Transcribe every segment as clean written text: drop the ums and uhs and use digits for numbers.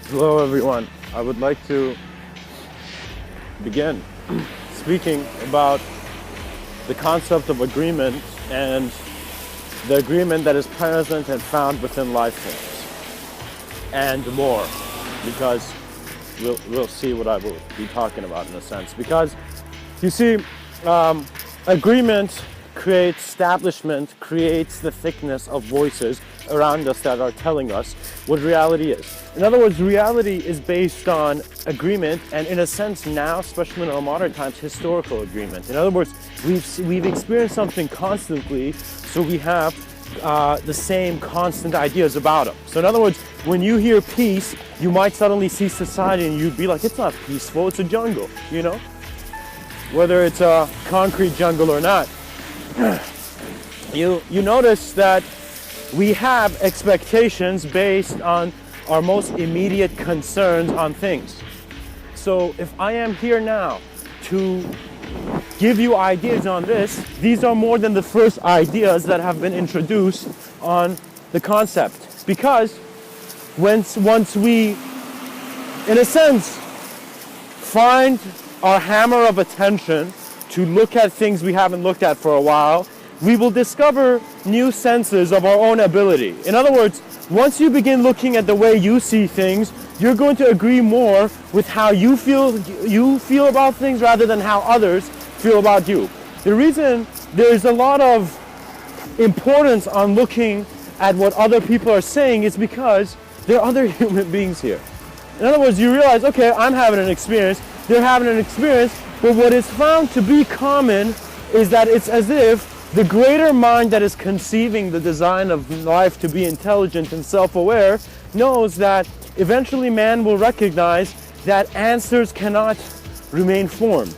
Hello everyone. I would like to begin speaking about the concept of agreement and the agreement that is present and found within life forms and more, because we'll see what I will be talking about in a sense. Because you see, agreement creates establishment, creates the thickness of voices around us that are telling us what reality is. In other words, reality is based on agreement, and in a sense now, especially in our modern times, historical agreement. In other words, we've experienced something constantly, so we have the same constant ideas about them. So in other words, when you hear peace, you might suddenly see society and you'd be like, it's not peaceful, it's a jungle, you know? Whether it's a concrete jungle or not. You notice that we have expectations based on our most immediate concerns on things. So if I am here now to give you ideas on this, these are more than the first ideas that have been introduced on the concept. Because once we, in a sense, find our hammer of attention to look at things we haven't looked at for a while, we will discover new senses of our own ability. In other words, once you begin looking at the way you see things, you're going to agree more with how you feel about things rather than how others feel about you. The reason there's a lot of importance on looking at what other people are saying is because there are other human beings here. In other words, you realize, okay, I'm having an experience, they're having an experience, but what is found to be common is that it's as if the greater mind that is conceiving the design of life to be intelligent and self-aware knows that eventually man will recognize that answers cannot remain formed.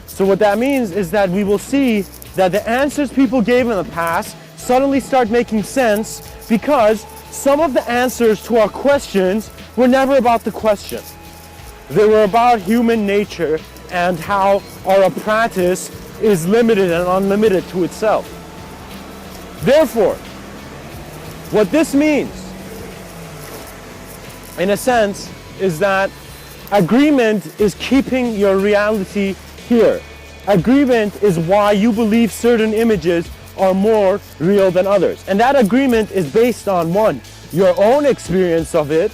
So what that means is that we will see that the answers people gave in the past suddenly start making sense because some of the answers to our questions were never about the question. They were about human nature and how our apparatus is limited and unlimited to itself. Therefore, what this means, in a sense, is that agreement is keeping your reality here. Agreement is why you believe certain images are more real than others. And that agreement is based on, one, your own experience of it,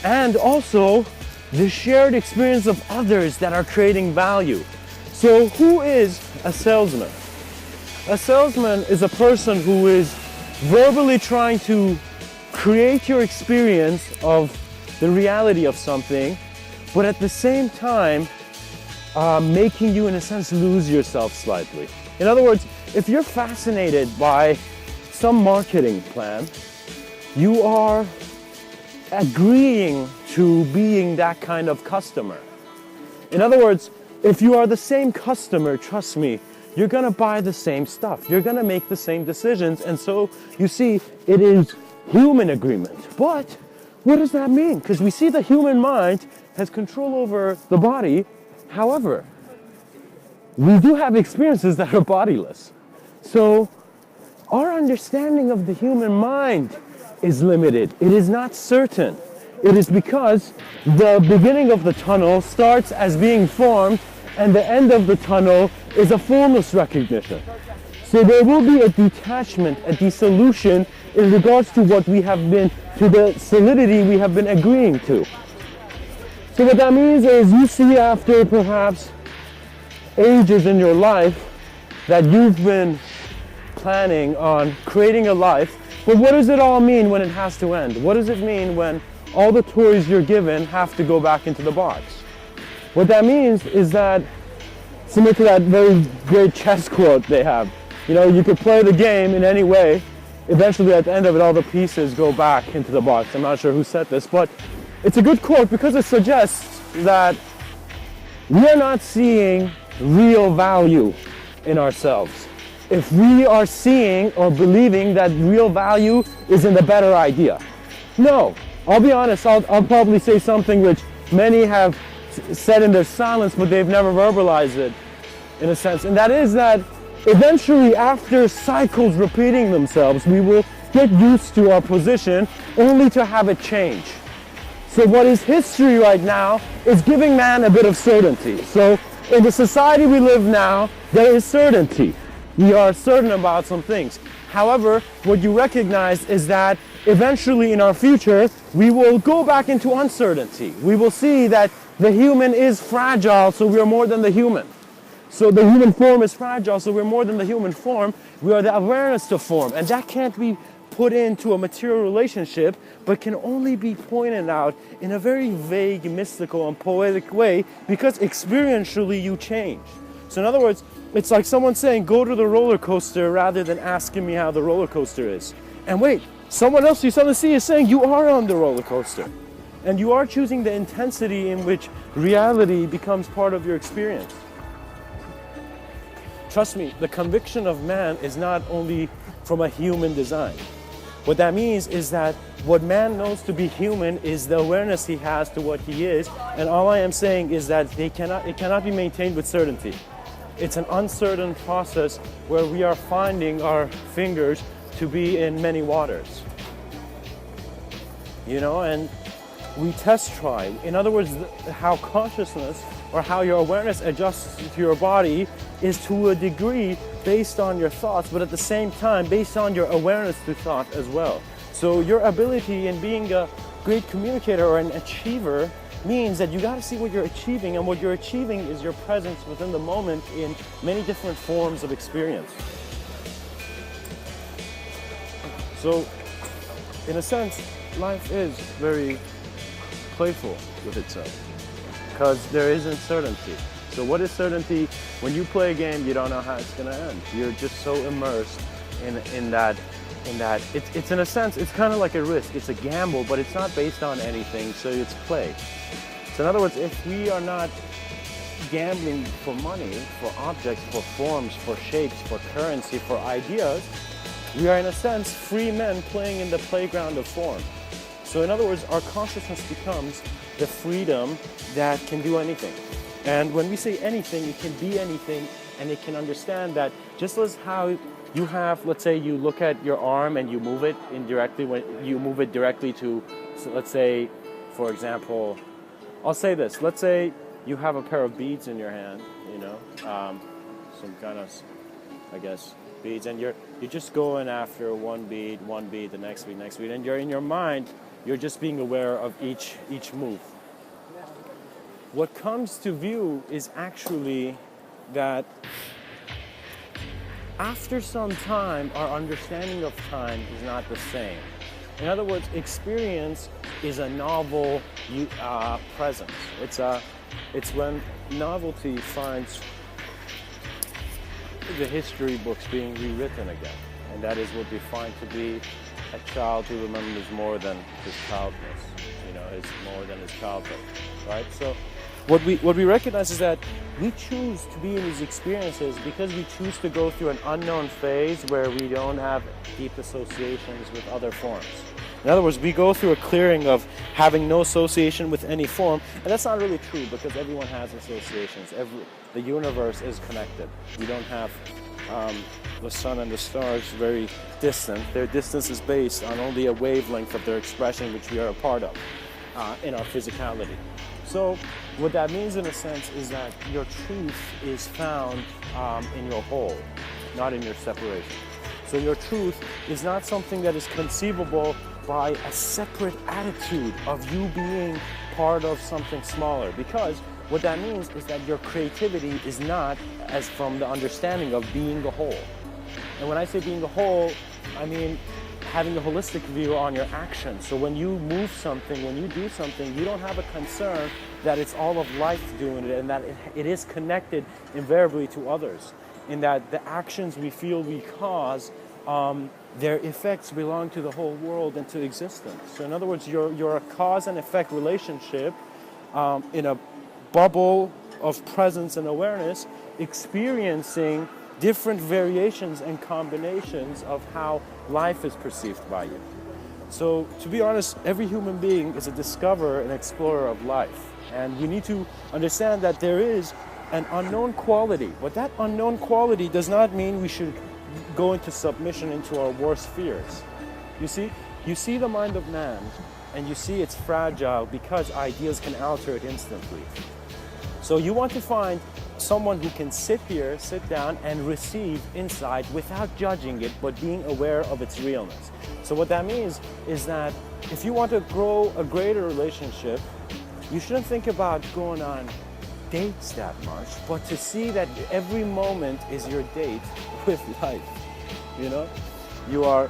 and also the shared experience of others that are creating value. So who is a salesman? A salesman is a person who is verbally trying to create your experience of the reality of something, but at the same time making you, in a sense, lose yourself slightly. In other words, if you're fascinated by some marketing plan, you are agreeing to being that kind of customer. In other words, if you are the same customer, trust me, you're gonna buy the same stuff. You're gonna make the same decisions. And so you see, it is human agreement. But what does that mean? Because we see the human mind has control over the body. However, we do have experiences that are bodiless. So our understanding of the human mind is limited. It is not certain. It is because the beginning of the tunnel starts as being formed and the end of the tunnel is a formless recognition. So there will be a detachment, a dissolution in regards to what we have been, to the solidity we have been agreeing to. So what that means is you see after perhaps ages in your life that you've been planning on creating a life, but what does it all mean when it has to end? What does it mean when all the toys you're given have to go back into the box? What that means is that, similar to that very great chess quote they have, you know, you could play the game in any way, eventually at the end of it all the pieces go back into the box. I'm not sure who said this, but it's a good quote because it suggests that we are not seeing real value in ourselves. If we are seeing or believing that real value is in the better idea. No, I'll be honest, I'll probably say something which many have said in their silence, but they've never verbalized it, in a sense. And that is that eventually, after cycles repeating themselves, we will get used to our position only to have it change. So what is history right now is giving man a bit of certainty. So in the society we live now, there is certainty. We are certain about some things. However, what you recognize is that eventually in our future, we will go back into uncertainty. We will see that the human is fragile, so we are more than the human. So the human form is fragile, so we're more than the human form. We are the awareness to form, and that can't be put into a material relationship, but can only be pointed out in a very vague, mystical, and poetic way, because experientially you change. So in other words, it's like someone saying, go to the roller coaster, rather than asking me how the roller coaster is. And wait, someone else you suddenly see is saying you are on the roller coaster. And you are choosing the intensity in which reality becomes part of your experience. Trust me, the conviction of man is not only from a human design. What that means is that what man knows to be human is the awareness he has to what he is, and all I am saying is that it cannot be maintained with certainty. It's an uncertain process where we are finding our fingers to be in many waters. You know, and we test try. In other words, how consciousness or how your awareness adjusts to your body is to a degree based on your thoughts, but at the same time based on your awareness to thought as well. So your ability in being a great communicator or an achiever means that you got to see what you're achieving, and what you're achieving is your presence within the moment in many different forms of experience. So in a sense, life is very playful with itself, because there is uncertainty. So what is certainty? When you play a game, you don't know how it's going to end. You're just so immersed in that. It's in a sense, it's kind of like a risk. It's a gamble, but it's not based on anything, so it's play. So in other words, if we are not gambling for money, for objects, for forms, for shapes, for currency, for ideas, we are in a sense free men playing in the playground of form. So in other words, our consciousness becomes the freedom that can do anything. And when we say anything, it can be anything, and it can understand that just as how you have, let's say you look at your arm and you move it indirectly, when you move it directly to, so let's say, for example, I'll say this, let's say you have a pair of beads in your hand, you know, some kind of, I guess, beads, and you're just going after one bead, the next bead, and you're in your mind, you're just being aware of each move. What comes to view is actually that after some time, our understanding of time is not the same. In other words, experience is a novel presence. It's when novelty finds the history books being rewritten again. And that is what we find to be a child who remembers more than his childness, you know, is more than his childhood, right? So what we recognize is that we choose to be in these experiences because we choose to go through an unknown phase where we don't have deep associations with other forms. In other words, we go through a clearing of having no association with any form, and that's not really true because everyone has associations. The universe is connected. We don't have the sun and the stars very distant. Their distance is based on only a wavelength of their expression, which we are a part of in our physicality. So what that means in a sense is that your truth is found in your whole, not in your separation. So your truth is not something that is conceivable by a separate attitude of you being part of something smaller, because what that means is that your creativity is not as from the understanding of being a whole. And when I say being a whole, I mean having a holistic view on your actions. So when you move something, when you do something, you don't have a concern that it's all of life doing it and that it is connected invariably to others. In that the actions we feel we cause, their effects belong to the whole world and to existence. So in other words, you're a cause and effect relationship in a bubble of presence and awareness, experiencing different variations and combinations of how life is perceived by you. So to be honest, every human being is a discoverer and explorer of life. And we need to understand that there is an unknown quality. But that unknown quality does not mean we should go into submission into our worst fears. You see, You see the mind of man, and you see it's fragile because ideas can alter it instantly. So you want to find someone who can sit down and receive insight without judging it, but being aware of its realness. So what that means is that if you want to grow a greater relationship, you shouldn't think about going on dates that much, but to see that every moment is your date with life. You know, you're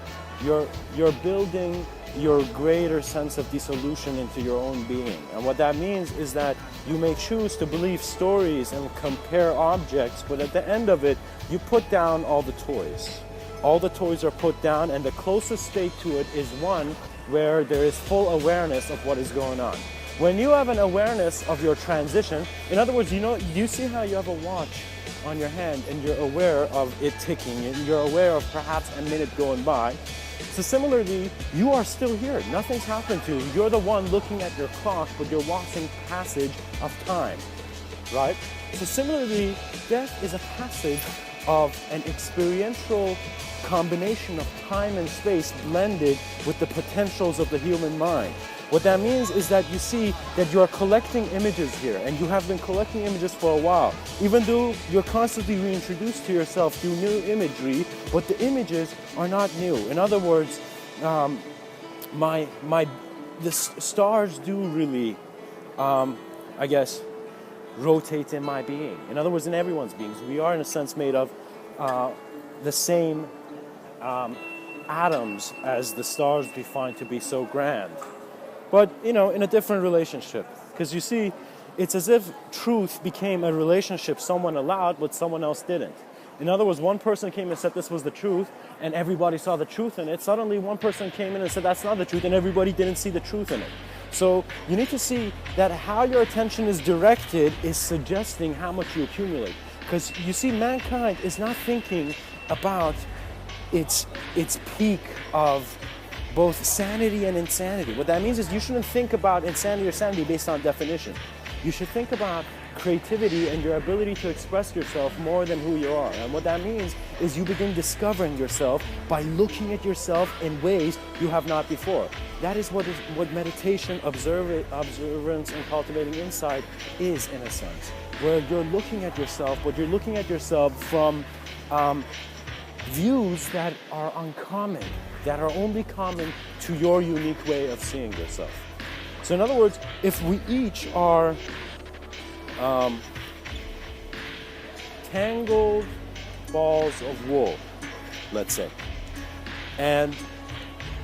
building your greater sense of dissolution into your own being. And what that means is that you may choose to believe stories and compare objects, but at the end of it, you put down all the toys. All the toys are put down, and the closest state to it is one where there is full awareness of what is going on. When you have an awareness of your transition, in other words, you see how you have a watch on your hand and you're aware of it ticking, and you're aware of perhaps a minute going by. So similarly, you are still here. Nothing's happened to you. You're the one looking at your clock, but you're watching passage of time, right? So similarly, death is a passage of an experiential combination of time and space blended with the potentials of the human mind. What that means is that you see that you are collecting images here, and you have been collecting images for a while, even though you're constantly reintroduced to yourself through new imagery, but the images are not new. In other words, the stars do really, I guess, rotate in my being. In other words, in everyone's beings. We are, in a sense, made of the same atoms as the stars we find to be so grand. But, in a different relationship. Because you see, it's as if truth became a relationship someone allowed, but someone else didn't. In other words, one person came and said this was the truth, and everybody saw the truth in it. Suddenly, one person came in and said that's not the truth, and everybody didn't see the truth in it. So you need to see that how your attention is directed is suggesting how much you accumulate. Because you see, mankind is not thinking about its peak of both sanity and insanity. What that means is you shouldn't think about insanity or sanity based on definition. You should think about creativity and your ability to express yourself more than who you are. And what that means is you begin discovering yourself by looking at yourself in ways you have not before. That is what meditation, observance, and cultivating insight is, in a sense, where you're looking at yourself, but you're looking at yourself from views that are uncommon, that are only common to your unique way of seeing yourself. So in other words, if we each are tangled balls of wool, let's say, and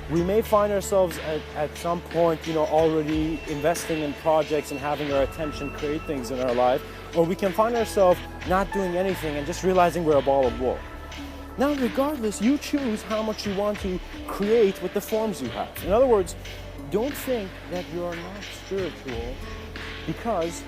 we may find ourselves at some point, already investing in projects and having our attention create things in our life, or we can find ourselves not doing anything and just realizing we're a ball of wool. Now, regardless, you choose how much you want to create with the forms you have. In other words, don't think that you are not spiritual, because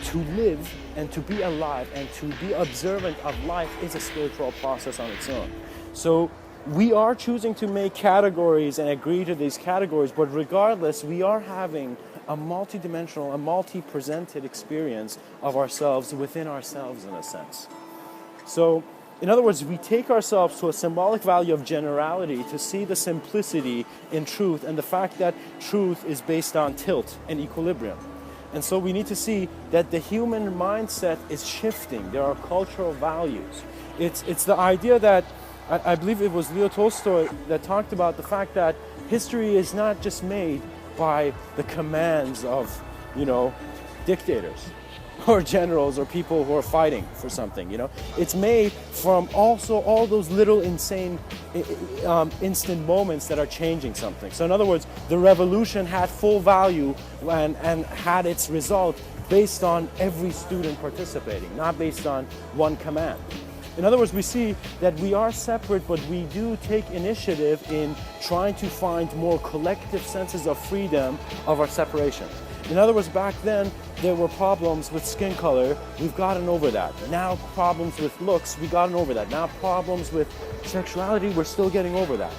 to live and to be alive and to be observant of life is a spiritual process on its own. So we are choosing to make categories and agree to these categories, but regardless, we are having a multi-dimensional, a multi-presented experience of ourselves within ourselves, in a sense. So, in other words, we take ourselves to a symbolic value of generality to see the simplicity in truth and the fact that truth is based on tilt and equilibrium. And so we need to see that the human mindset is shifting. There are cultural values. It's the idea that, I believe it was Leo Tolstoy that talked about the fact that history is not just made by the commands of, dictators or generals or people who are fighting for something, It's made from also all those little insane instant moments that are changing something. So in other words, the revolution had full value and had its result based on every student participating, not based on one command. In other words, we see that we are separate, but we do take initiative in trying to find more collective senses of freedom of our separation. In other words, back then, there were problems with skin color. We've gotten over that. Now problems with looks, we've gotten over that. Now problems with sexuality, we're still getting over that,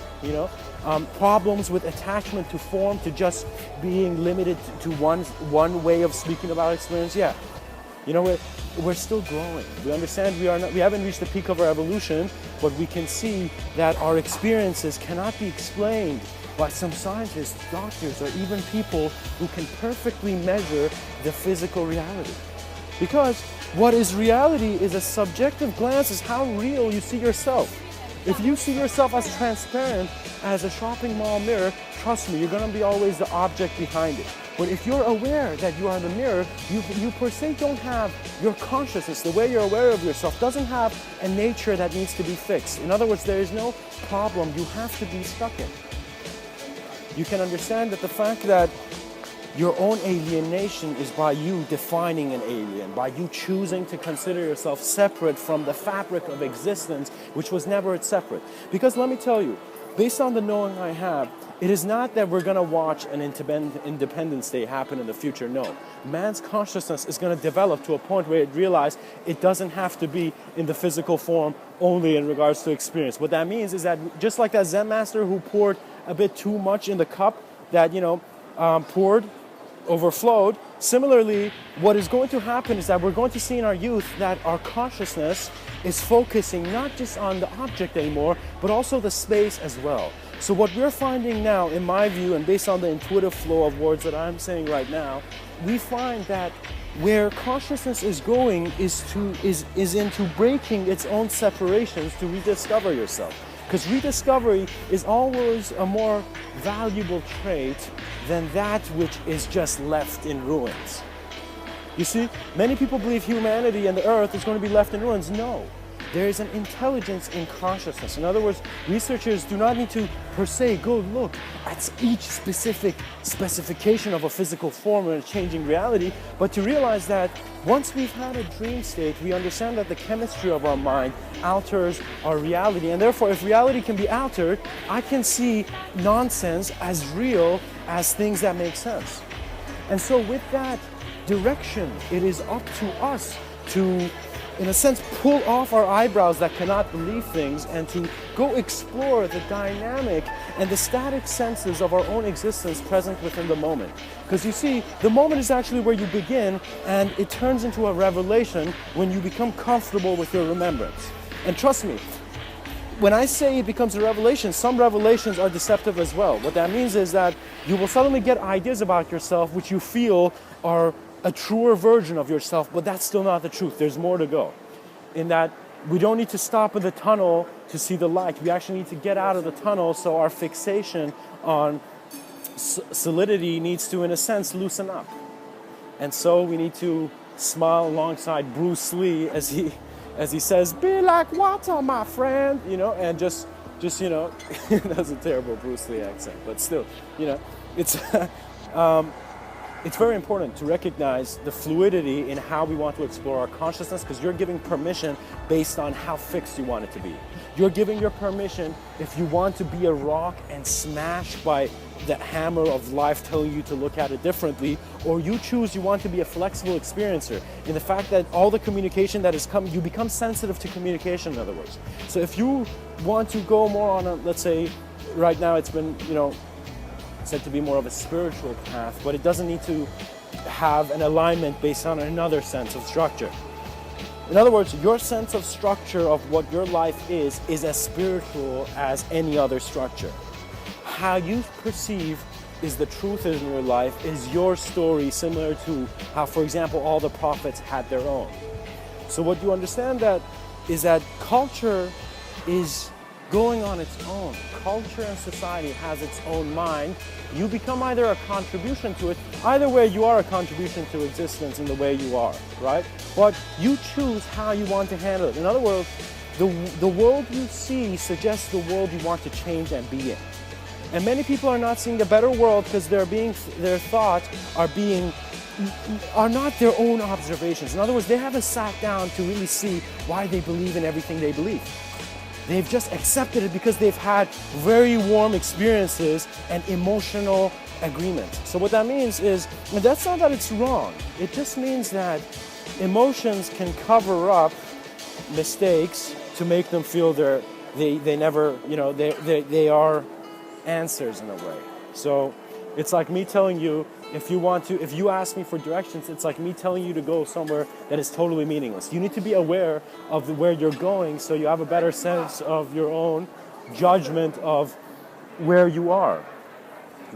Problems with attachment to form, to just being limited to one way of speaking about experience, yeah. We're still growing. We understand we haven't reached the peak of our evolution, but we can see that our experiences cannot be explained by some scientists, doctors, or even people who can perfectly measure the physical reality. Because what is reality is a subjective glance, is how real you see yourself. If you see yourself as transparent as a shopping mall mirror, trust me, you're going to be always the object behind it. But if you're aware that you are the mirror, you per se don't have your consciousness, the way you're aware of yourself, doesn't have a nature that needs to be fixed. In other words, there is no problem you have to be stuck in. You can understand that the fact that your own alienation is by you defining an alien, by you choosing to consider yourself separate from the fabric of existence, which was never separate. Because let me tell you, based on the knowing I have, it is not that we're going to watch an Independence Day happen in the future. No. Man's consciousness is going to develop to a point where it realizes it doesn't have to be in the physical form only in regards to experience. What that means is that just like that Zen master who poured a bit too much in the cup that, overflowed, similarly, what is going to happen is that we're going to see in our youth that our consciousness is focusing not just on the object anymore, but also the space as well. So what we're finding now, in my view, and based on the intuitive flow of words that I'm saying right now, we find that where consciousness is going is into breaking its own separations to rediscover yourself. Because rediscovery is always a more valuable trait than that which is just left in ruins. You see, many people believe humanity and the earth is going to be left in ruins. No. There is an intelligence in consciousness. In other words, researchers do not need to per se go look at each specific specification of a physical form and a changing reality, but to realize that once we've had a dream state, we understand that the chemistry of our mind alters our reality. And therefore, if reality can be altered, I can see nonsense as real as things that make sense. And so with that direction, it is up to us to, in a sense, pull off our eyebrows that cannot believe things and to go explore the dynamic and the static senses of our own existence present within the moment. Because you see, the moment is actually where you begin, and it turns into a revelation when you become comfortable with your remembrance. And trust me, when I say it becomes a revelation, some revelations are deceptive as well. What that means is that you will suddenly get ideas about yourself which you feel are a truer version of yourself, but that's still not the truth. There's more to go. In that we don't need to stop in the tunnel to see the light. We actually need to get out of the tunnel, so our fixation on solidity needs to, in a sense, loosen up. And so we need to smile alongside Bruce Lee as he says, "Be like water, my friend," and just that's a terrible Bruce Lee accent, but still, it's it's very important to recognize the fluidity in how we want to explore our consciousness, because you're giving permission based on how fixed you want it to be. You're giving your permission if you want to be a rock and smashed by the hammer of life telling you to look at it differently, or you choose you want to be a flexible experiencer in the fact that all the communication that is coming, you become sensitive to communication, in other words. So if you want to go more on a, let's say, right now it's been, said to be more of a spiritual path, but it doesn't need to have an alignment based on another sense of structure. In other words, your sense of structure of what your life is as spiritual as any other structure. How you perceive is the truth in your life is your story, similar to how, for example, all the prophets had their own. So what you understand that is that culture is going on its own. Culture and society has its own mind. You become either a contribution to it. Either way, you are a contribution to existence in the way you are, right? But you choose how you want to handle it. In other words, the world you see suggests the world you want to change and be in. And many people are not seeing a better world because their thoughts are not their own observations. In other words, they haven't sat down to really see why they believe in everything they believe. They've just accepted it because they've had very warm experiences and emotional agreement. So what that means is, and that's not that it's wrong. It just means that emotions can cover up mistakes to make them feel they never, they are answers in a way. So It's like me telling you, if you ask me for directions, it's like me telling you to go somewhere that is totally meaningless. You need to be aware of where you're going so you have a better sense of your own judgment of where you are.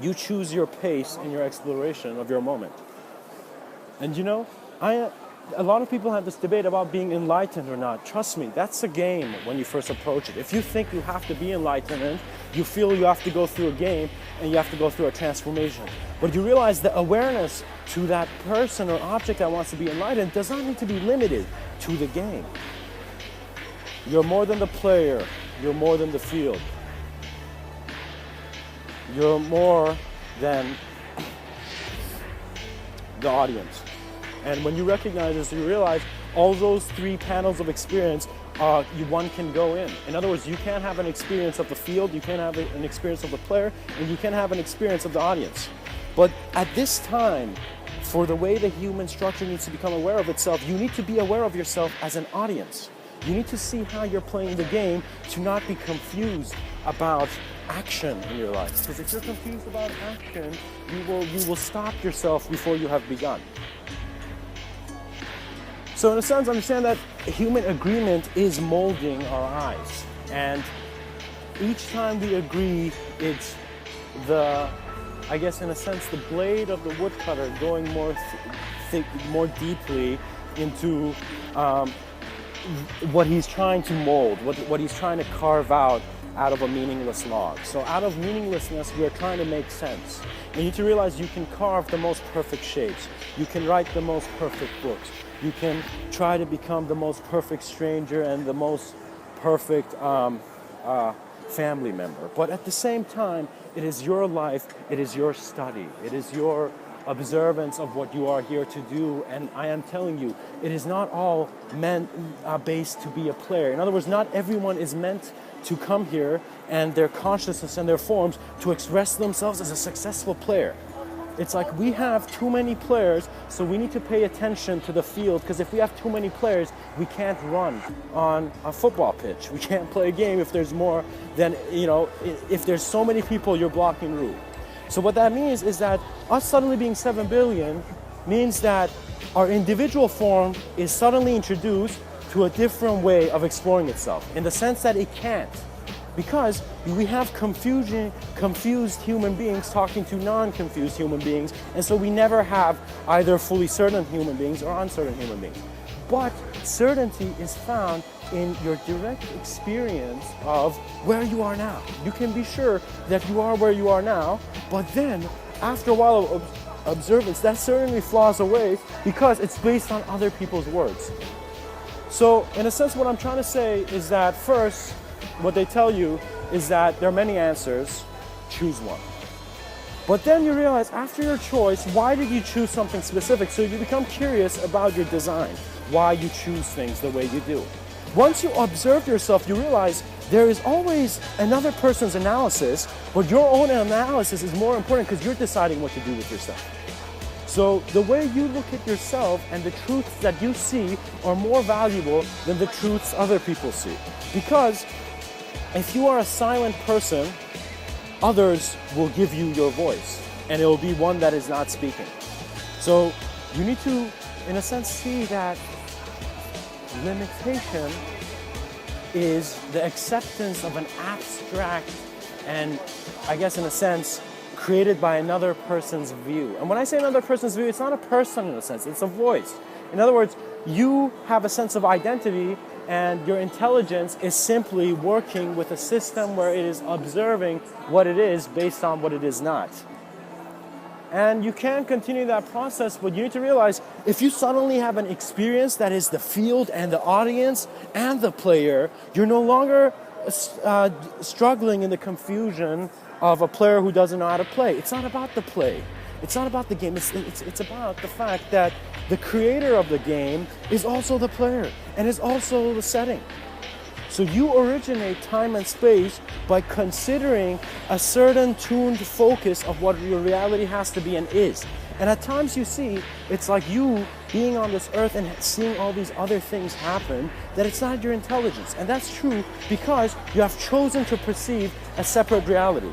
You choose your pace and your exploration of your moment. And you know, a lot of people have this debate about being enlightened or not. Trust me, that's a game when you first approach it. If you think you have to be enlightened, you feel you have to go through a game and you have to go through a transformation. But you realize the awareness to that person or object that wants to be enlightened does not need to be limited to the game. You're more than the player. You're more than the field. You're more than the audience. And when you recognize this, you realize all those three panels of experience, one can go in. In other words, you can have an experience of the field, you can have an experience of the player, and you can have an experience of the audience. But at this time, for the way the human structure needs to become aware of itself, you need to be aware of yourself as an audience. You need to see how you're playing the game to not be confused about action in your life. Because if you're confused about action, you will stop yourself before you have begun. So in a sense, understand that human agreement is molding our eyes. And each time we agree, it's I guess in a sense, the blade of the woodcutter going more deeply into what he's trying to mold, what he's trying to carve out of a meaningless log. So out of meaninglessness, we are trying to make sense. You need to realize you can carve the most perfect shapes. You can write the most perfect books. You can try to become the most perfect stranger and the most perfect family member. But at the same time, it is your life, it is your study, it is your observance of what you are here to do. And I am telling you, it is not all meant based to be a player. In other words, not everyone is meant to come here and their consciousness and their forms to express themselves as a successful player. It's like we have too many players, so we need to pay attention to the field, because if we have too many players, we can't run on a football pitch. We can't play a game if there's more than, if there's so many people you're blocking route. So what that means is that us suddenly being 7 billion means that our individual form is suddenly introduced to a different way of exploring itself, in the sense that it can't. Because we have confused human beings talking to non-confused human beings, and so we never have either fully certain human beings or uncertain human beings. But certainty is found in your direct experience of where you are now. You can be sure that you are where you are now, but then after a while of observance, that certainly flaws away because it's based on other people's words. So in a sense, what I'm trying to say is that first, what they tell you is that there are many answers, choose one. But then you realize after your choice, why did you choose something specific? So you become curious about your design, why you choose things the way you do. Once you observe yourself, you realize there is always another person's analysis, but your own analysis is more important because you're deciding what to do with yourself. So the way you look at yourself and the truths that you see are more valuable than the truths other people see. Because if you are a silent person, others will give you your voice, and it will be one that is not speaking. So you need to, in a sense, see that limitation is the acceptance of an abstract and, I guess in a sense, created by another person's view. And when I say another person's view, it's not a person in a sense, it's a voice. In other words, you have a sense of identity, and your intelligence is simply working with a system where it is observing what it is based on what it is not. And you can continue that process, but you need to realize if you suddenly have an experience that is the field and the audience and the player, you're no longer struggling in the confusion of a player who doesn't know how to play. It's not about the play. It's not about the game. It's about the fact that the creator of the game is also the player and is also the setting. So you originate time and space by considering a certain tuned focus of what your reality has to be and is. And at times you see, it's like you being on this earth and seeing all these other things happen, that it's not your intelligence. And that's true because you have chosen to perceive a separate reality.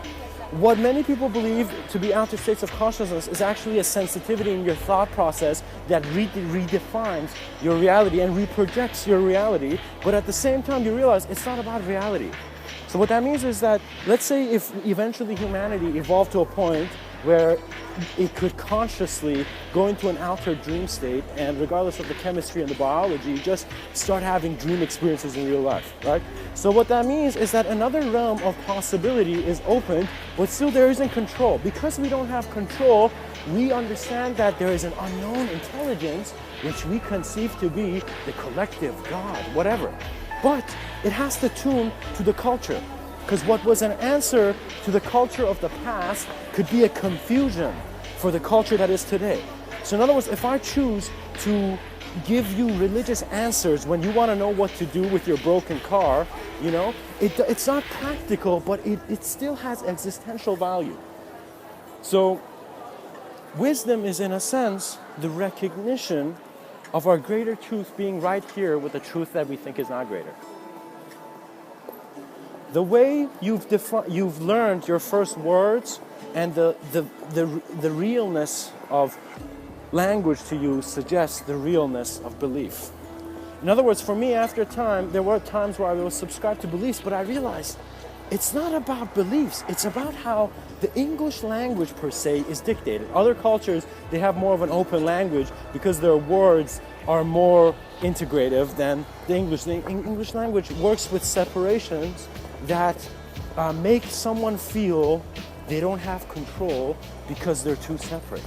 what many people believe to be outer states of consciousness is actually a sensitivity in your thought process that redefines your reality and reprojects your reality, but at the same time you realize it's not about reality. So what that means is that, let's say if eventually humanity evolved to a point where it could consciously go into an outer dream state, and regardless of the chemistry and the biology, just start having dream experiences in real life, right? So what that means is that another realm of possibility is open, but still there isn't control. Because we don't have control, we understand that there is an unknown intelligence which we conceive to be the collective God, whatever. But it has to tune to the culture. Because what was an answer to the culture of the past could be a confusion for the culture that is today. So in other words, if I choose to give you religious answers when you want to know what to do with your broken car, you know, it's not practical, but it still has existential value. So wisdom is, in a sense, the recognition of our greater truth being right here with the truth that we think is not greater. The way you've learned your first words and the realness of language to you suggests the realness of belief. In other words, for me, after time, there were times where I was subscribed to beliefs, but I realized it's not about beliefs. It's about how the English language per se is dictated. Other cultures, they have more of an open language because their words are more integrative than the English. The English language works with separations that make someone feel they don't have control because they're too separate.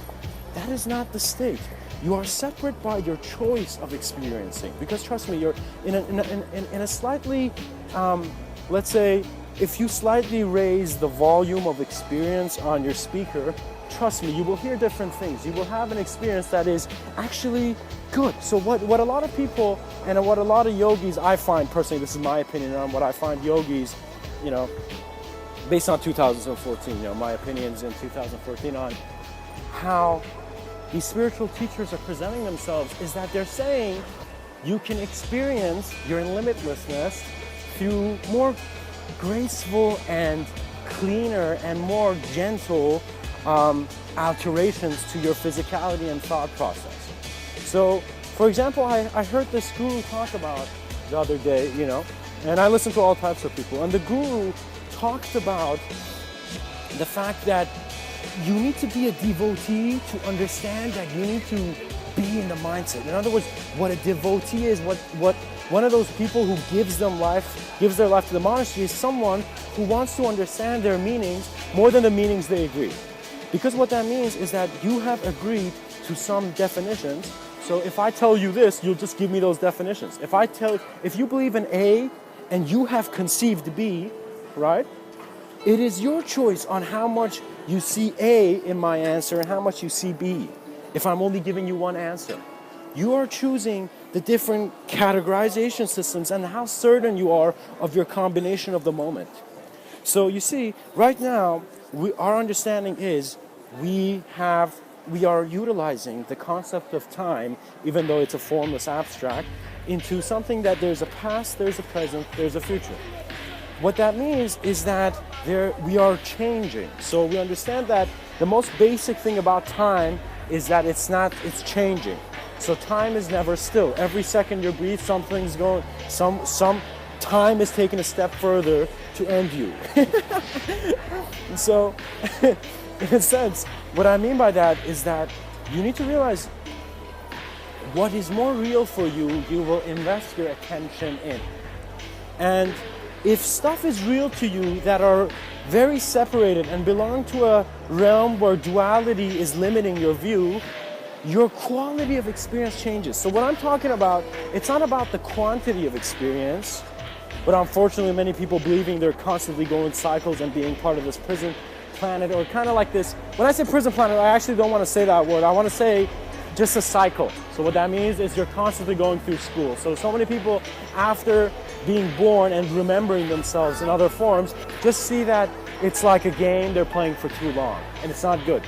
That is not the state. You are separate by your choice of experiencing. Because trust me, you're in a slightly, let's say, if you slightly raise the volume of experience on your speaker, trust me, you will hear different things. You will have an experience that is actually good. So what a lot of people and what a lot of yogis, I find personally, this is my opinion on what I find yogis, you know, based on 2014, you know, my opinions in 2014 on how these spiritual teachers are presenting themselves is that they're saying you can experience your limitlessness through more graceful and cleaner and more gentle alterations to your physicality and thought process. So, for example, I heard this guru talk about the other day, you know, and I listen to all types of people, and the guru talked about the fact that you need to be a devotee to understand that you need to be in the mindset. In other words, what a devotee is, what one of those people who gives their life to the monastery is someone who wants to understand their meanings more than the meanings they agree. Because what that means is that you have agreed to some definitions. So if I tell you this, you'll just give me those definitions. If you believe in A and you have conceived B, right? It is your choice on how much you see A in my answer and how much you see B. If I'm only giving you one answer, you are choosing the different categorization systems and how certain you are of your combination of the moment. So you see, right now, our understanding is we are utilizing the concept of time, even though it's a formless abstract, into something that there's a past, there's a present, there's a future. What that means is that we are changing. So we understand that the most basic thing about time is that it's changing. So time is never still. Every second you breathe, something's going, some time is taking a step further to end you. So, in a sense, what I mean by that is that you need to realize what is more real for you, you will invest your attention in. And if stuff is real to you that are very separated and belong to a realm where duality is limiting your view, your quality of experience changes. So what I'm talking about, it's not about the quantity of experience, but unfortunately many people believing they're constantly going cycles and being part of this prison planet, or kind of like this. When I say prison planet, I actually don't want to say that word. I want to say just a cycle. So what that means is you're constantly going through school. So many people, after being born and remembering themselves in other forms, just see that it's like a game they're playing for too long, and it's not good.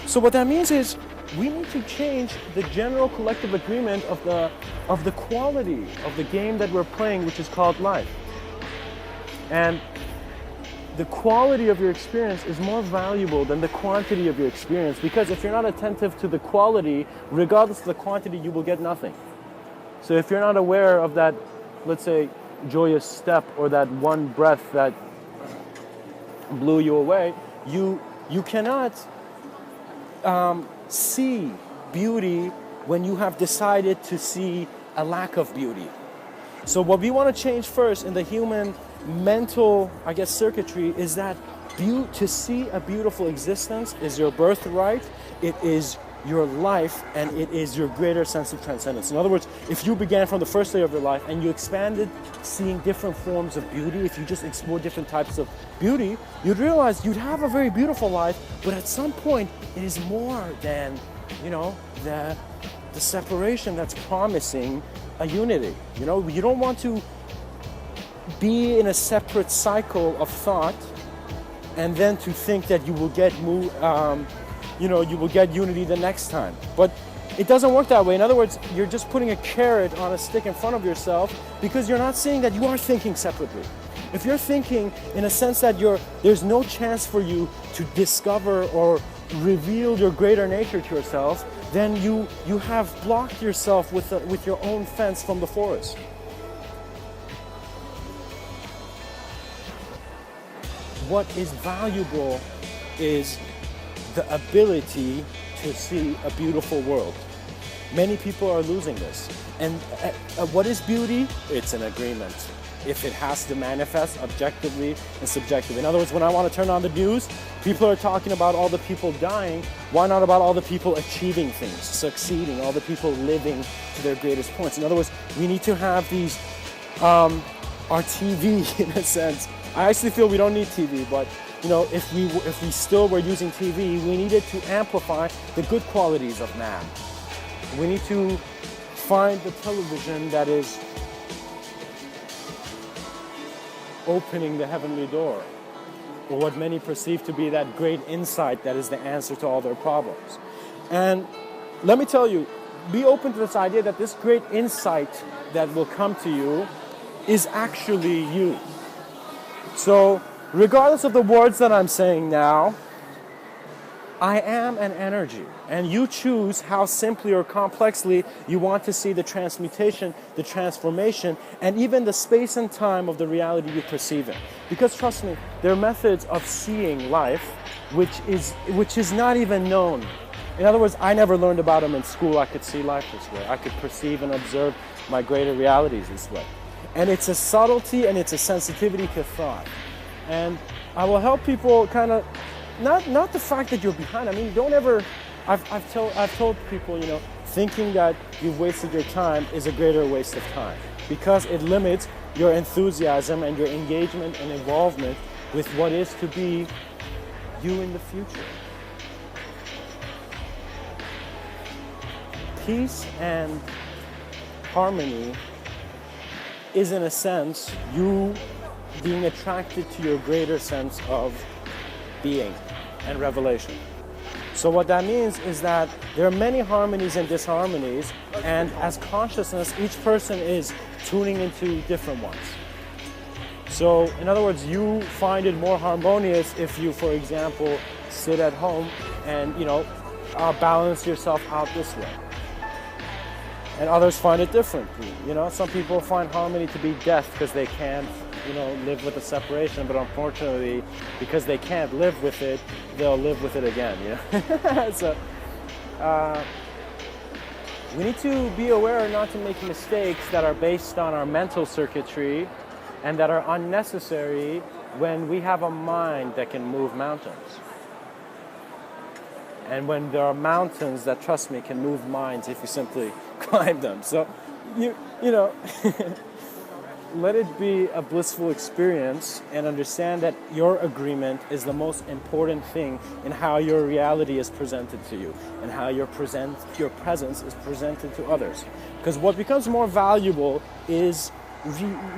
So what that means is we need to change the general collective agreement of the quality of the game that we're playing, which is called life. And the quality of your experience is more valuable than the quantity of your experience, because if you're not attentive to the quality, regardless of the quantity, you will get nothing. So if you're not aware of that, let's say, joyous step or that one breath that blew you away, you cannot see beauty when you have decided to see a lack of beauty. So what we want to change first in the human mental, circuitry is that to see a beautiful existence is your birthright, it is your life, and it is your greater sense of transcendence. In other words, if you began from the first day of your life and you expanded seeing different forms of beauty, if you just explore different types of beauty, you'd realize you'd have a very beautiful life, but at some point it is more than, the separation that's promising a unity. You don't want to be in a separate cycle of thought and then to think that you will get you will get unity the next time. But it doesn't work that way. In other words, you're just putting a carrot on a stick in front of yourself because you're not seeing that you are thinking separately. If you're thinking in a sense that there's no chance for you to discover or reveal your greater nature to yourself, then you have blocked yourself with your own fence from the forest. What is valuable is the ability to see a beautiful world. Many people are losing this. And what is beauty? It's an agreement. If it has to manifest objectively and subjectively. In other words, when I want to turn on the news, people are talking about all the people dying. Why not about all the people achieving things, succeeding, all the people living to their greatest points? In other words, we need to have these, our TV in a sense. I actually feel we don't need TV, but if we still were using TV, we needed to amplify the good qualities of man. We need to find the television that is opening the heavenly door, or what many perceive to be that great insight that is the answer to all their problems. And let me tell you, be open to this idea that this great insight that will come to you is actually you. So, regardless of the words that I'm saying now, I am an energy, and you choose how simply or complexly you want to see the transmutation, the transformation, and even the space and time of the reality you perceive in. Because trust me, there are methods of seeing life which is not even known. In other words, I never learned about them in school. I could see life this way. I could perceive and observe my greater realities this way. And it's a subtlety and it's a sensitivity to thought. And I will help people kind of, not the fact that you're behind. I mean, don't ever, I've told people, thinking that you've wasted your time is a greater waste of time, because it limits your enthusiasm and your engagement and involvement with what is to be you in the future. Peace and harmony is, in a sense, you being attracted to your greater sense of being and revelation. So what that means is that there are many harmonies and disharmonies, and as consciousness, each person is tuning into different ones. So, in other words, you find it more harmonious if you, for example, sit at home and, balance yourself out this way. And others find it differently. Some people find harmony to be death because they can't, live with the separation, but unfortunately, because they can't live with it, they'll live with it again, So, we need to be aware not to make mistakes that are based on our mental circuitry and that are unnecessary when we have a mind that can move mountains. And when there are mountains that, trust me, can move minds if you simply climb them. So, let it be a blissful experience, and understand that your agreement is the most important thing in how your reality is presented to you and how your presence is presented to others. Because what becomes more valuable is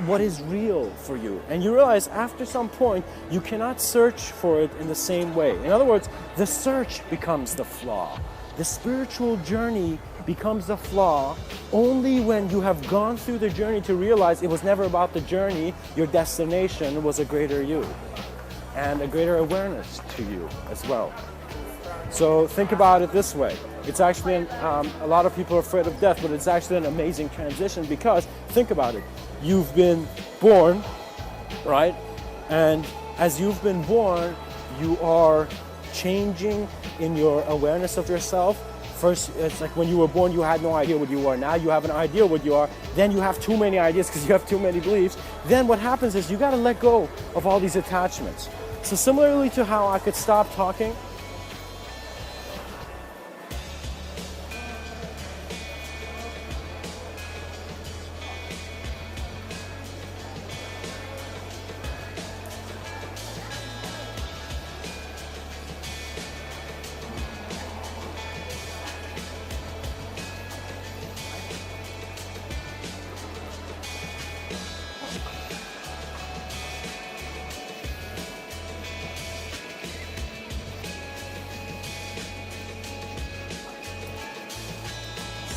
what is real for you. And you realize after some point, you cannot search for it in the same way. In other words, the search becomes the flaw. The spiritual journey becomes the flaw only when you have gone through the journey to realize it was never about the journey, your destination was a greater you. and a greater awareness to you as well. So think about it this way. It's actually, a lot of people are afraid of death, but it's actually an amazing transition because, think about it, you've been born, right? And as you've been born, you are changing in your awareness of yourself. First, it's like when you were born, you had no idea what you are. Now you have an idea what you are. Then you have too many ideas because you have too many beliefs. Then what happens is you got to let go of all these attachments. So similarly to how I could stop talking,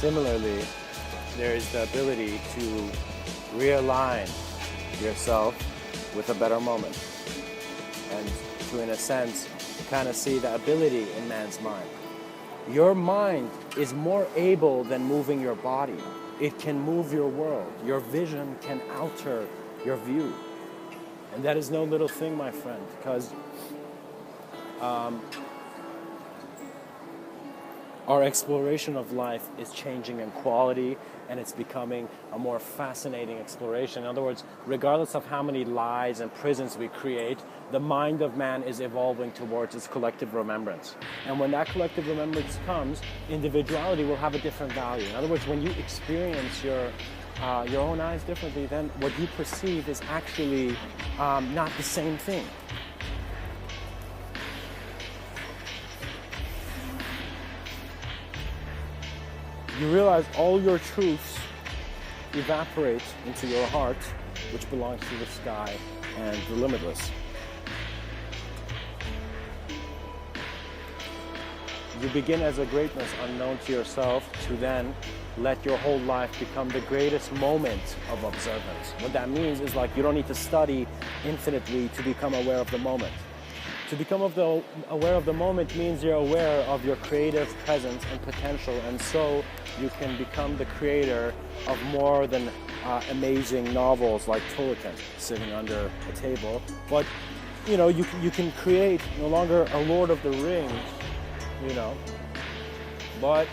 similarly, there is the ability to realign yourself with a better moment and to, in a sense, kind of see the ability in man's mind. Your mind is more able than moving your body. It can move your world. Your vision can alter your view. And that is no little thing, my friend, because our exploration of life is changing in quality, and it's becoming a more fascinating exploration. In other words, regardless of how many lies and prisons we create, the mind of man is evolving towards its collective remembrance. And when that collective remembrance comes, individuality will have a different value. In other words, when you experience your own eyes differently, then what you perceive is actually not the same thing. You realize all your truths evaporate into your heart, which belongs to the sky and the limitless. You begin as a greatness unknown to yourself to then let your whole life become the greatest moment of observance. What that means is, like, you don't need to study infinitely to become aware of the moment. To become aware of the moment means you're aware of your creative presence and potential, and so you can become the creator of more than amazing novels like Tolkien sitting under a table. But you can create no longer a Lord of the Rings, but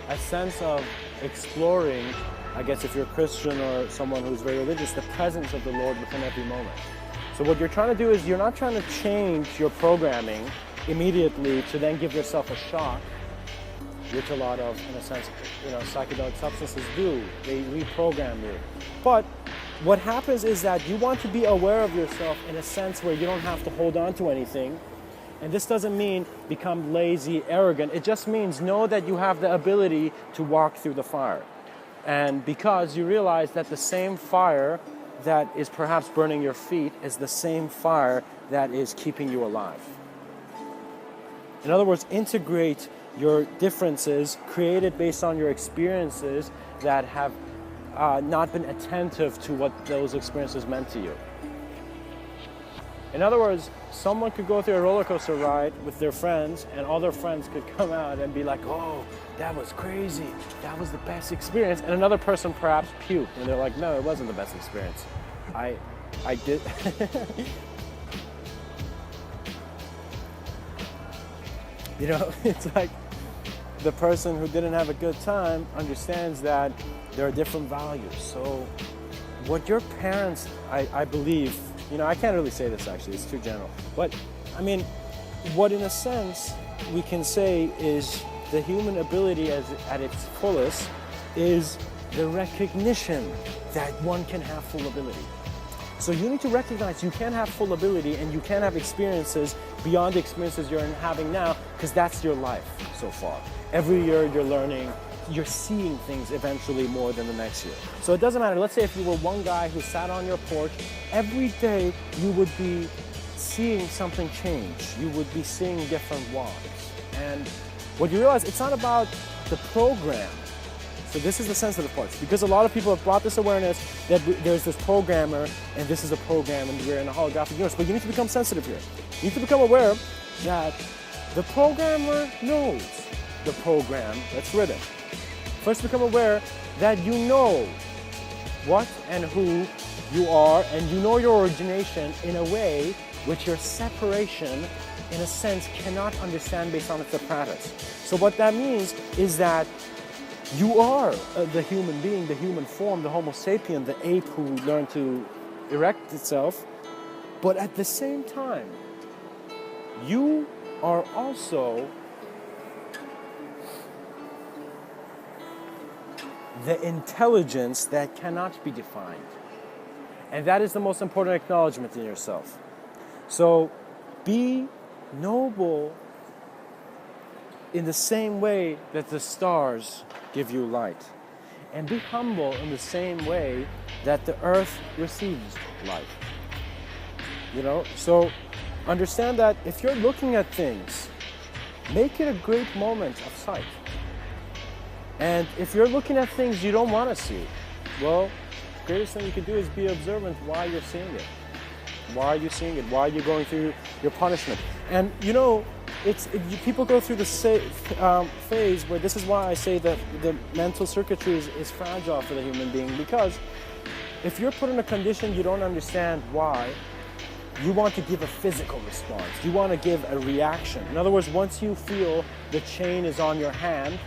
a sense of exploring, I guess if you're a Christian or someone who's very religious, the presence of the Lord within every moment. So what you're trying to do is you're not trying to change your programming immediately to then give yourself a shock, which a lot of, in a sense, psychedelic substances do. They reprogram you. But what happens is that you want to be aware of yourself in a sense where you don't have to hold on to anything. And this doesn't mean become lazy, arrogant. It just means know that you have the ability to walk through the fire. And because you realize that the same fire that is perhaps burning your feet is the same fire that is keeping you alive. In other words, integrate your differences created based on your experiences that have not been attentive to what those experiences meant to you. In other words, someone could go through a roller coaster ride with their friends, and all their friends could come out and be like, "Oh, that was crazy. That was the best experience." And another person perhaps puked, and they're like, "No, it wasn't the best experience. I did." It's like the person who didn't have a good time understands that there are different values. So what your parents, I believe, I can't really say this actually, it's too general. But, what in a sense we can say is the human ability at its fullest is the recognition that one can have full ability. So you need to recognize you can have full ability and you can have experiences beyond the experiences you're having now, because that's your life so far. Every year you're learning, you're seeing things eventually more than the next year. So it doesn't matter. Let's say if you were one guy who sat on your porch, every day you would be seeing something change. You would be seeing different walks. And what you realize, it's not about the program. So this is the sensitive parts, because a lot of people have brought this awareness that there's this programmer and this is a program and we're in a holographic universe. But you need to become sensitive here. You need to become aware that the programmer knows the program that's written. First, become aware that you know what and who you are, and you know your origination in a way which your separation, in a sense, cannot understand based on its apparatus. So what that means is that you are the human being, the human form, the Homo sapien, the ape who learned to erect itself. But at the same time, you are also the intelligence that cannot be defined. And that is the most important acknowledgement in yourself. So be noble in the same way that the stars give you light. And be humble in the same way that the earth receives light. You know, so understand that if you're looking at things, make it a great moment of sight. And if you're looking at things you don't want to see, well, the greatest thing you can do is be observant why you're seeing it. Why are you seeing it? Why are you going through your punishment? And you know, people go through the phase where this is why I say that the mental circuitry is fragile for the human being, because if you're put in a condition you don't understand why, you want to give a physical response. You want to give a reaction. In other words, once you feel the chain is on your hand,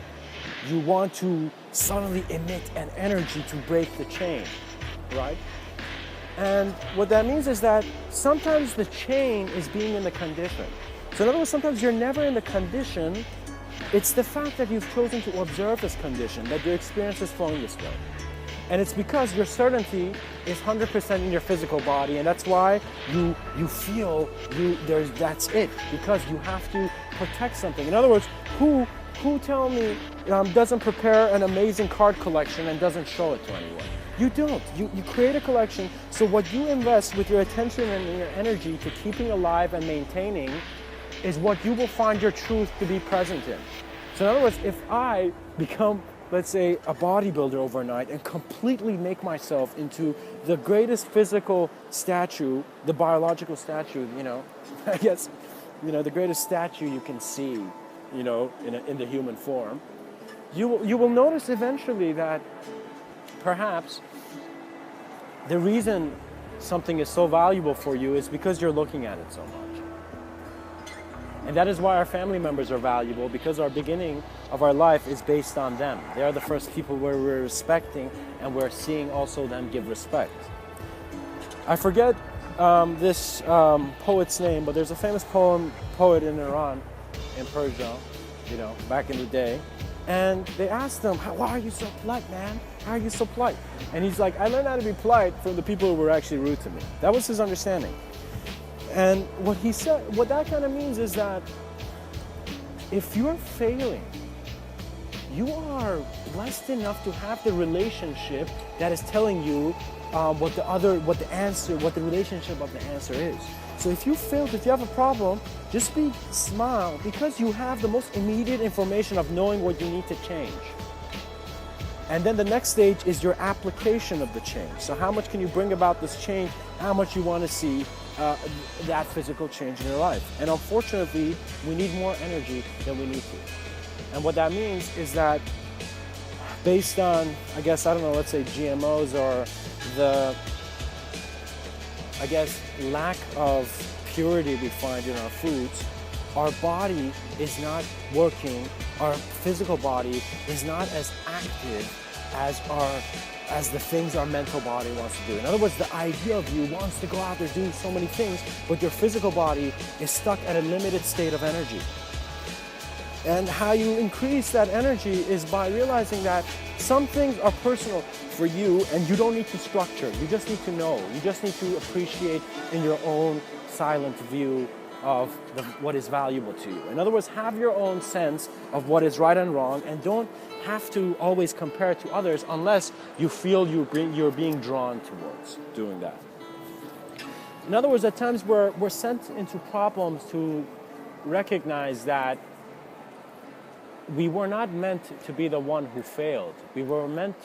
you want to suddenly emit an energy to break the chain, right? And what that means is that sometimes the chain is being in the condition. So in other words, sometimes you're never in the condition. It's the fact that you've chosen to observe this condition, that your experience is flowing this way. And it's because your certainty is 100% in your physical body, and that's why you feel that's it, because you have to protect something. In other words, who tell me doesn't prepare an amazing card collection and doesn't show it to anyone? You don't. You create a collection, so what you invest with your attention and your energy to keeping alive and maintaining is what you will find your truth to be present in. So in other words, if I become, let's say, a bodybuilder overnight and completely make myself into the greatest physical statue, the biological statue, you know, I guess, you know, the greatest statue you can see, you know, in the human form, you will notice eventually that perhaps the reason something is so valuable for you is because you're looking at it so much. And that is why our family members are valuable, because our beginning of our life is based on them. They are the first people where we're respecting and we're seeing also them give respect. I forget this poet's name, but there's a famous poet in Iran, in Persia, you know, back in the day. And they asked him, why are you so polite, man? How are you so polite? And he's like, I learned how to be polite from the people who were actually rude to me. That was his understanding. And what he said, what that kind of means is that if you're failing, you are blessed enough to have the relationship that is telling you what the relationship of the answer is. So if you failed, if you have a problem, just smile, because you have the most immediate information of knowing what you need to change. And then the next stage is your application of the change. So how much can you bring about this change? How much you want to see that physical change in your life? And unfortunately, we need more energy than we need to. And what that means is that based on, I guess, I don't know, let's say GMOs or the, I guess, lack of purity we find in our foods, our body is not working, our physical body is not as active as the things our mental body wants to do. In other words, the idea of you wants to go out there, do so many things, but your physical body is stuck at a limited state of energy. And how you increase that energy is by realizing that some things are personal for you and you don't need to structure. You just need to know. You just need to appreciate in your own silent view of what is valuable to you. In other words, have your own sense of what is right and wrong, and don't have to always compare to others unless you feel you're being drawn towards doing that. In other words, at times we're sent into problems to recognize that we were not meant to be the one who failed. We were meant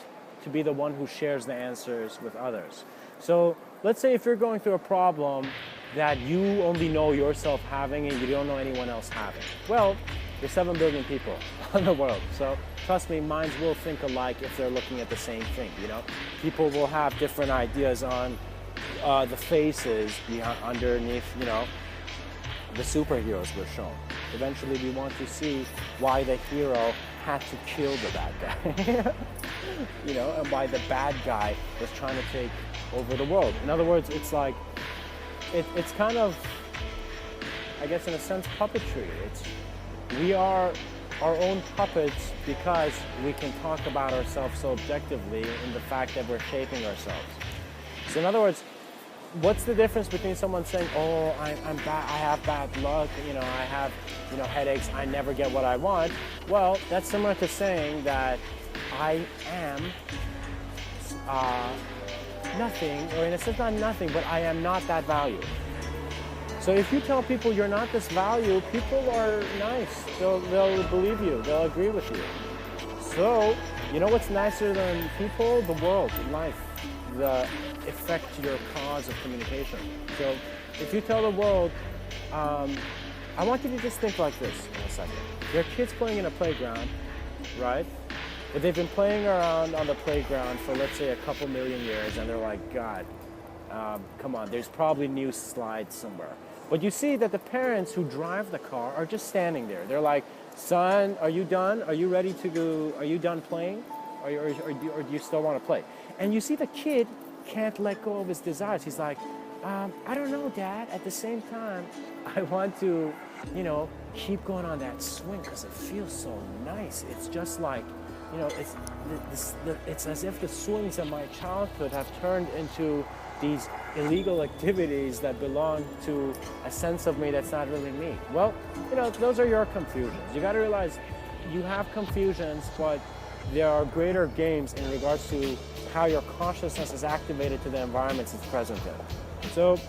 to be the one who shares the answers with others. So let's say if you're going through a problem that you only know yourself having and you don't know anyone else having. Well, there's 7 billion people in the world. So trust me, minds will think alike if they're looking at the same thing, you know? People will have different ideas on the faces underneath, you know, the superheroes were shown. Eventually we want to see why the hero had to kill the bad guy. You know, and why the bad guy was trying to take over the world. In other words, it's like, it's kind of, I guess in a sense, puppetry. We are our own puppets because we can talk about ourselves so objectively in the fact that we're shaping ourselves. So in other words, what's the difference between someone saying, oh, I'm bad, I have bad luck, you know, I have, you know, headaches, I never get what I want? Well, that's similar to saying that I am nothing, or in a sense not nothing, but I am not that value. So if you tell people you're not this value, people are nice. They'll believe you, they'll agree with you. So, you know what's nicer than people? The world, life, the effect your cause of communication. So if you tell the world, I want you to just think like this in a second. There are kids playing in a playground, right? But they've been playing around on the playground for, let's say, a couple million years, and they're like, God, come on, there's probably new slides somewhere. But you see that the parents who drive the car are just standing there. They're like, son, are you done? Are you ready to go? Are you done playing? Or do you still want to play? And you see the kid can't let go of his desires. He's like, I don't know, Dad. At the same time, I want to, you know, keep going on that swing because it feels so nice. It's just like, you know, it's as if the swings of my childhood have turned into these illegal activities that belong to a sense of me that's not really me. Well, you know, those are your confusions. You got to realize you have confusions, but there are greater games in regards to how your consciousness is activated to the environments it's present in. So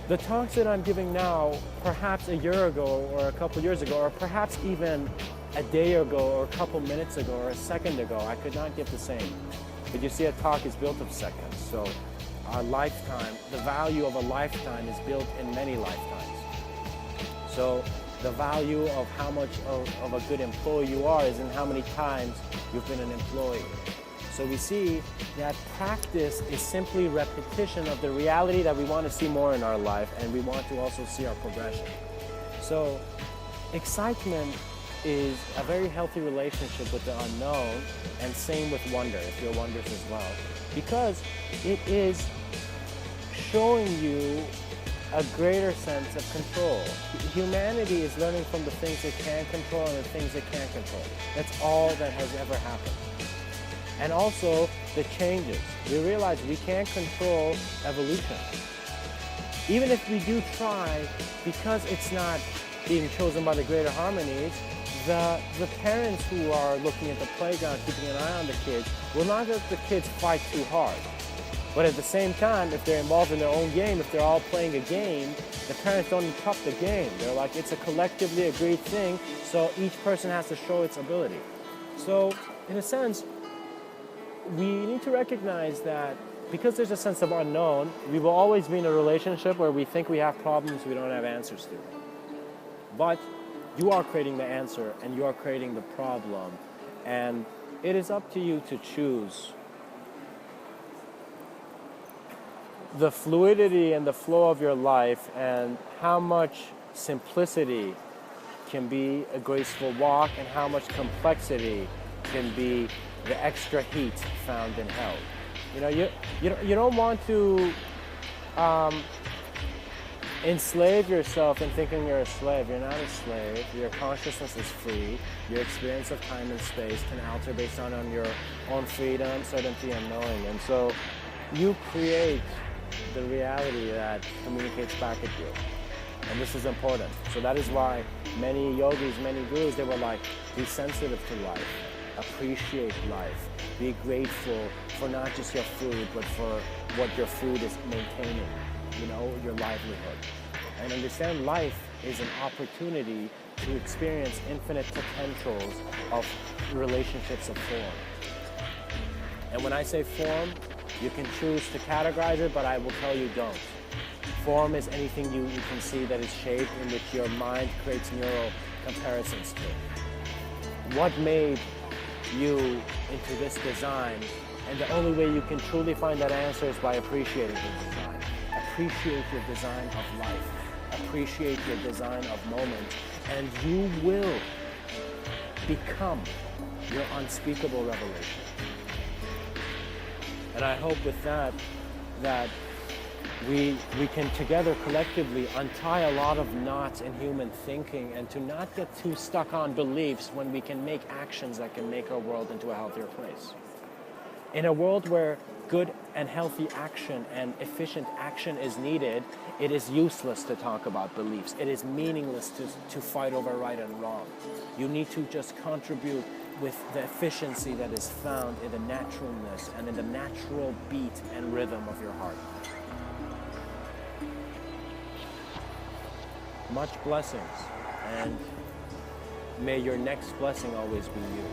the talks that I'm giving now, perhaps a year ago or a couple years ago, or perhaps even a day ago or a couple minutes ago or a second ago, I could not give the same. But you see, a talk is built of seconds. So our lifetime, the value of a lifetime is built in many lifetimes. So the value of how much of a good employee you are is in how many times you've been an employee. So we see that practice is simply repetition of the reality that we want to see more in our life, and we want to also see our progression. So excitement is a very healthy relationship with the unknown, and same with wonder, if you're wonders as well, because it is showing you a greater sense of control. Humanity is learning from the things it can control and the things it can't control. That's all that has ever happened. And also the changes. We realize we can't control evolution. Even if we do try, because it's not being chosen by the greater harmonies, the parents who are looking at the playground, keeping an eye on the kids, will not let the kids fight too hard. But at the same time, if they're involved in their own game, if they're all playing a game, the parents don't interrupt the game. They're like, it's a collectively agreed thing, so each person has to show its ability. So, in a sense, we need to recognize that because there's a sense of unknown, we will always be in a relationship where we think we have problems we don't have answers to. But you are creating the answer and you are creating the problem, and it is up to you to choose the fluidity and the flow of your life, and how much simplicity can be a graceful walk and how much complexity can be the extra heat found in hell. You know, you don't want to enslave yourself in thinking you're a slave. You're not a slave. Your consciousness is free. Your experience of time and space can alter based on your own freedom, certainty, and knowing. And so you create the reality that communicates back at you. And this is important. So that is why many yogis, many gurus, they were like, be sensitive to life, appreciate life, be grateful for not just your food, but for what your food is maintaining, you know, your livelihood. And understand life is an opportunity to experience infinite potentials of relationships of form. And when I say form, you can choose to categorize it, but I will tell you don't. Form is anything you can see that is shaped in which your mind creates neural comparisons to. What made you into this design? And the only way you can truly find that answer is by appreciating the design. Appreciate your design of life. Appreciate your design of moments. And you will become your unspeakable revelation. And I hope with that we can together collectively untie a lot of knots in human thinking and to not get too stuck on beliefs when we can make actions that can make our world into a healthier place. In a world where good and healthy action and efficient action is needed, it is useless to talk about beliefs. It is meaningless to fight over right and wrong. You need to just contribute with the efficiency that is found in the naturalness and in the natural beat and rhythm of your heart. Much blessings, and may your next blessing always be you.